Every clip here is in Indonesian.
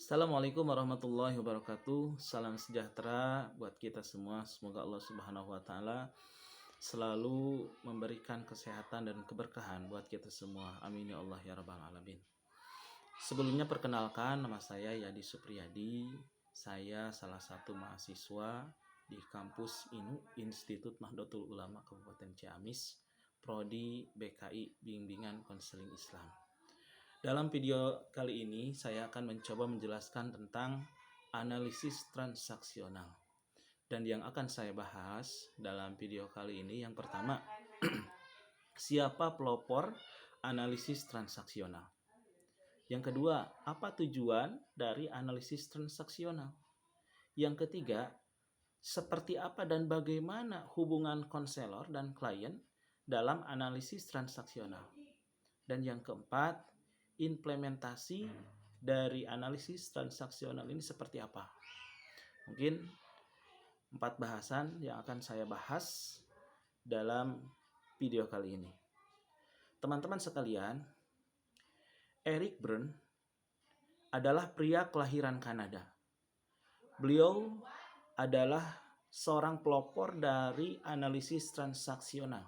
Assalamualaikum warahmatullahi wabarakatuh. Salam sejahtera buat kita semua. Semoga Allah Subhanahu wa taala selalu memberikan kesehatan dan keberkahan buat kita semua. Amin ya Allah ya rabbal alamin. Sebelumnya perkenalkan, nama saya Yadi Supriyadi. Saya salah satu mahasiswa di kampus Institut Nahdlatul Ulama Kabupaten Ciamis, Prodi BKI Bimbingan Konseling Islam. Dalam video kali ini saya akan mencoba menjelaskan tentang analisis transaksional. Dan yang akan saya bahas dalam video kali ini yang pertama, siapa pelopor analisis transaksional? Yang kedua, apa tujuan dari analisis transaksional? Yang ketiga, seperti apa dan bagaimana hubungan konselor dan klien dalam analisis transaksional? Dan yang keempat, implementasi dari analisis transaksional ini seperti apa? Mungkin 4 bahasan yang akan saya bahas dalam video kali ini. Teman-teman sekalian, Eric Berne adalah pria kelahiran Kanada. Beliau adalah seorang pelopor dari analisis transaksional.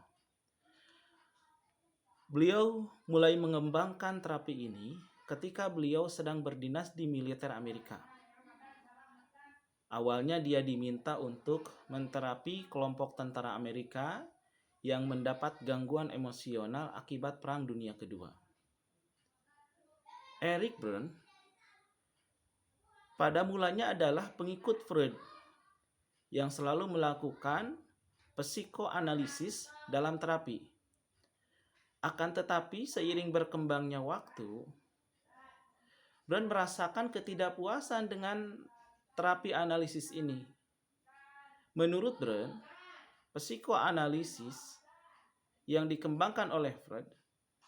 Beliau mulai mengembangkan terapi ini ketika beliau sedang berdinas di militer Amerika. Awalnya dia diminta untuk menterapi kelompok tentara Amerika yang mendapat gangguan emosional akibat Perang Dunia Kedua. Eric Berne pada mulanya adalah pengikut Freud yang selalu melakukan psikoanalisis dalam terapi. Akan tetapi seiring berkembangnya waktu, Berne merasakan ketidakpuasan dengan terapi analisis ini. Menurut Berne, psikoanalisis yang dikembangkan oleh Freud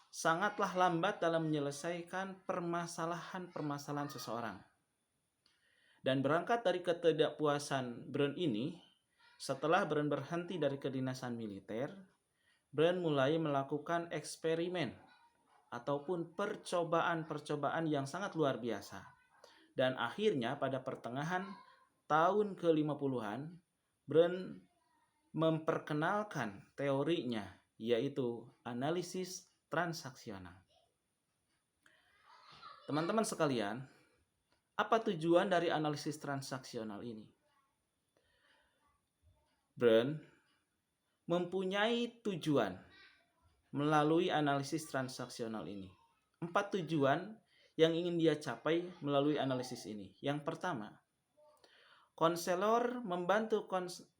sangatlah lambat dalam menyelesaikan permasalahan-permasalahan seseorang. Dan berangkat dari ketidakpuasan Berne ini, setelah Berne berhenti dari kedinasan militer, Berne mulai melakukan eksperimen ataupun percobaan-percobaan yang sangat luar biasa. Dan akhirnya pada pertengahan tahun ke-50-an, Berne memperkenalkan teorinya, yaitu analisis transaksional. Teman-teman sekalian, apa tujuan dari analisis transaksional ini? Berne mempunyai tujuan melalui analisis transaksional ini. 4 tujuan yang ingin dia capai melalui analisis ini. Yang pertama, konselor membantu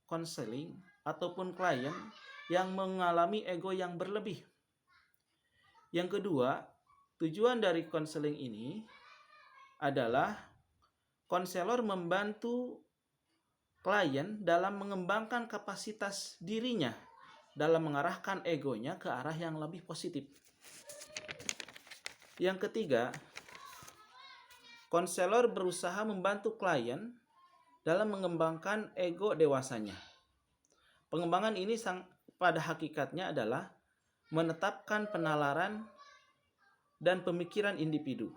konseling ataupun klien yang mengalami ego yang berlebih. Yang kedua, tujuan dari konseling ini adalah konselor membantu klien dalam mengembangkan kapasitas dirinya dalam mengarahkan egonya ke arah yang lebih positif. Yang ketiga, konselor berusaha membantu klien dalam mengembangkan ego dewasanya. Pengembangan ini pada hakikatnya adalah menetapkan penalaran dan pemikiran individu.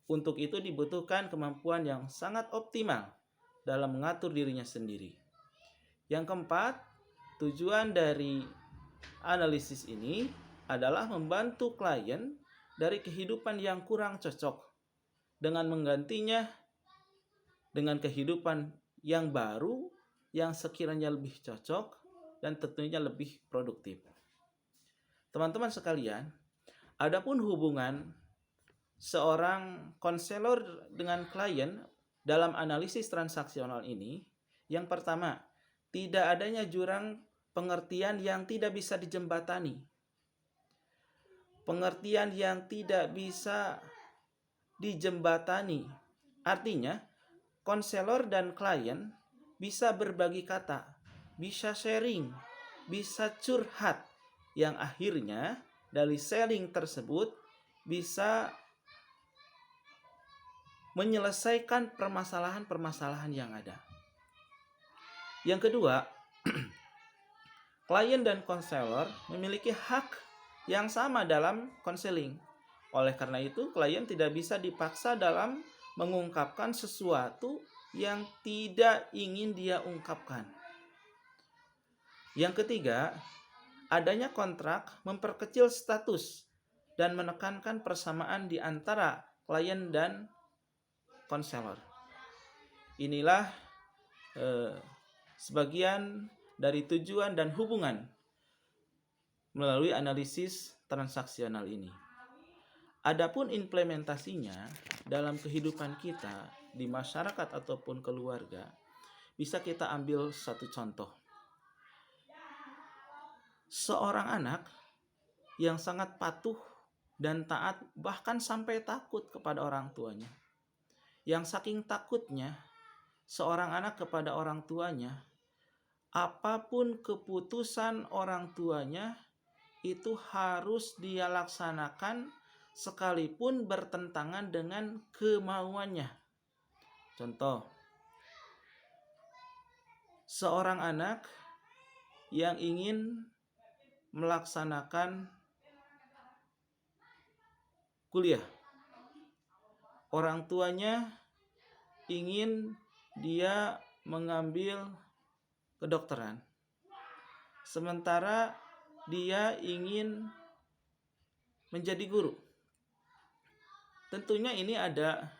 Untuk itu dibutuhkan kemampuan yang sangat optimal dalam mengatur dirinya sendiri. Yang keempat, tujuan dari analisis ini adalah membantu klien dari kehidupan yang kurang cocok dengan menggantinya dengan kehidupan yang baru yang sekiranya lebih cocok dan tentunya lebih produktif. Teman-teman sekalian, adapun hubungan seorang konselor dengan klien dalam analisis transaksional ini, yang pertama, tidak adanya jurang pengertian yang tidak bisa dijembatani. Pengertian yang tidak bisa dijembatani. Artinya, konselor dan klien bisa berbagi kata, bisa sharing, bisa curhat, yang akhirnya dari sharing tersebut bisa menyelesaikan permasalahan-permasalahan yang ada. Yang kedua, klien dan konselor memiliki hak yang sama dalam konseling. Oleh karena itu, klien tidak bisa dipaksa dalam mengungkapkan sesuatu yang tidak ingin dia ungkapkan. Yang ketiga, adanya kontrak memperkecil status dan menekankan persamaan di antara klien dan konselor. Inilah sebagian dari tujuan dan hubungan melalui analisis transaksional ini. Adapun implementasinya dalam kehidupan kita di masyarakat ataupun keluarga, bisa kita ambil satu contoh. Seorang anak yang sangat patuh dan taat, bahkan sampai takut kepada orang tuanya. Yang saking takutnya seorang anak kepada orang tuanya, apapun keputusan orang tuanya itu harus dia laksanakan sekalipun bertentangan dengan kemauannya. Contoh, seorang anak yang ingin melaksanakan kuliah, orang tuanya ingin dia mengambil kedokteran, sementara dia ingin menjadi guru. Tentunya ini ada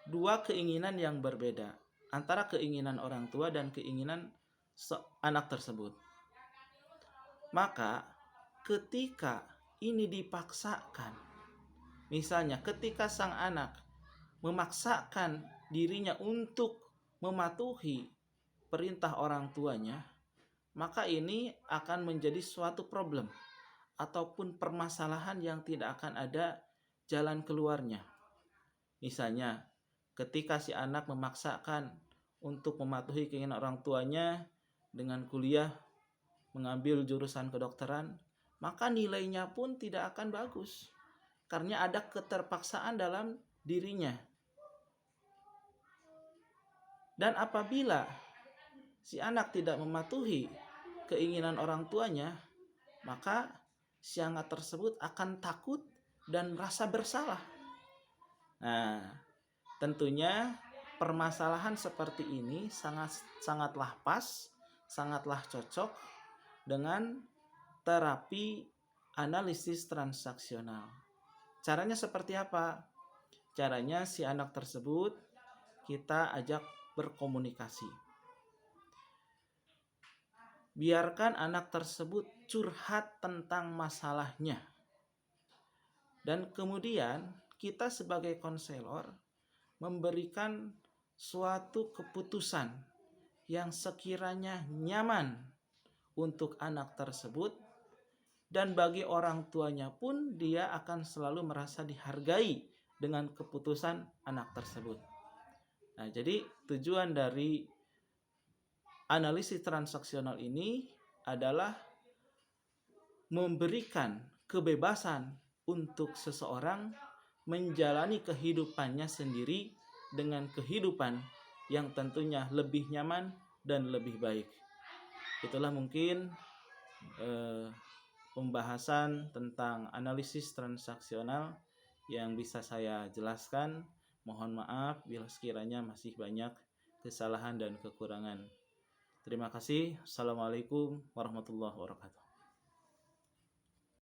dua keinginan yang berbeda antara keinginan orang tua dan keinginan anak tersebut. Maka ketika ini dipaksakan, misalnya ketika sang anak memaksakan dirinya untuk mematuhi perintah orang tuanya, maka ini akan menjadi suatu problem ataupun permasalahan yang tidak akan ada jalan keluarnya. Misalnya, ketika si anak memaksakan untuk mematuhi keinginan orang tuanya dengan kuliah, mengambil jurusan kedokteran, maka nilainya pun tidak akan bagus karena ada keterpaksaan dalam dirinya. Dan apabila si anak tidak mematuhi keinginan orang tuanya, maka si anak tersebut akan takut dan merasa bersalah. Nah, tentunya permasalahan seperti ini sangatlah pas, sangatlah cocok dengan terapi analisis transaksional. Caranya seperti apa? Caranya si anak tersebut kita ajak berkomunikasi. Biarkan anak tersebut curhat tentang masalahnya. Dan kemudian kita sebagai konselor memberikan suatu keputusan yang sekiranya nyaman untuk anak tersebut, dan bagi orang tuanya pun dia akan selalu merasa dihargai dengan keputusan anak tersebut. Nah, jadi tujuan dari analisis transaksional ini adalah memberikan kebebasan untuk seseorang menjalani kehidupannya sendiri dengan kehidupan yang tentunya lebih nyaman dan lebih baik. Itulah mungkin pembahasan tentang analisis transaksional yang bisa saya jelaskan. Mohon maaf bila sekiranya masih banyak kesalahan dan kekurangan. Terima kasih. Assalamualaikum warahmatullahi wabarakatuh.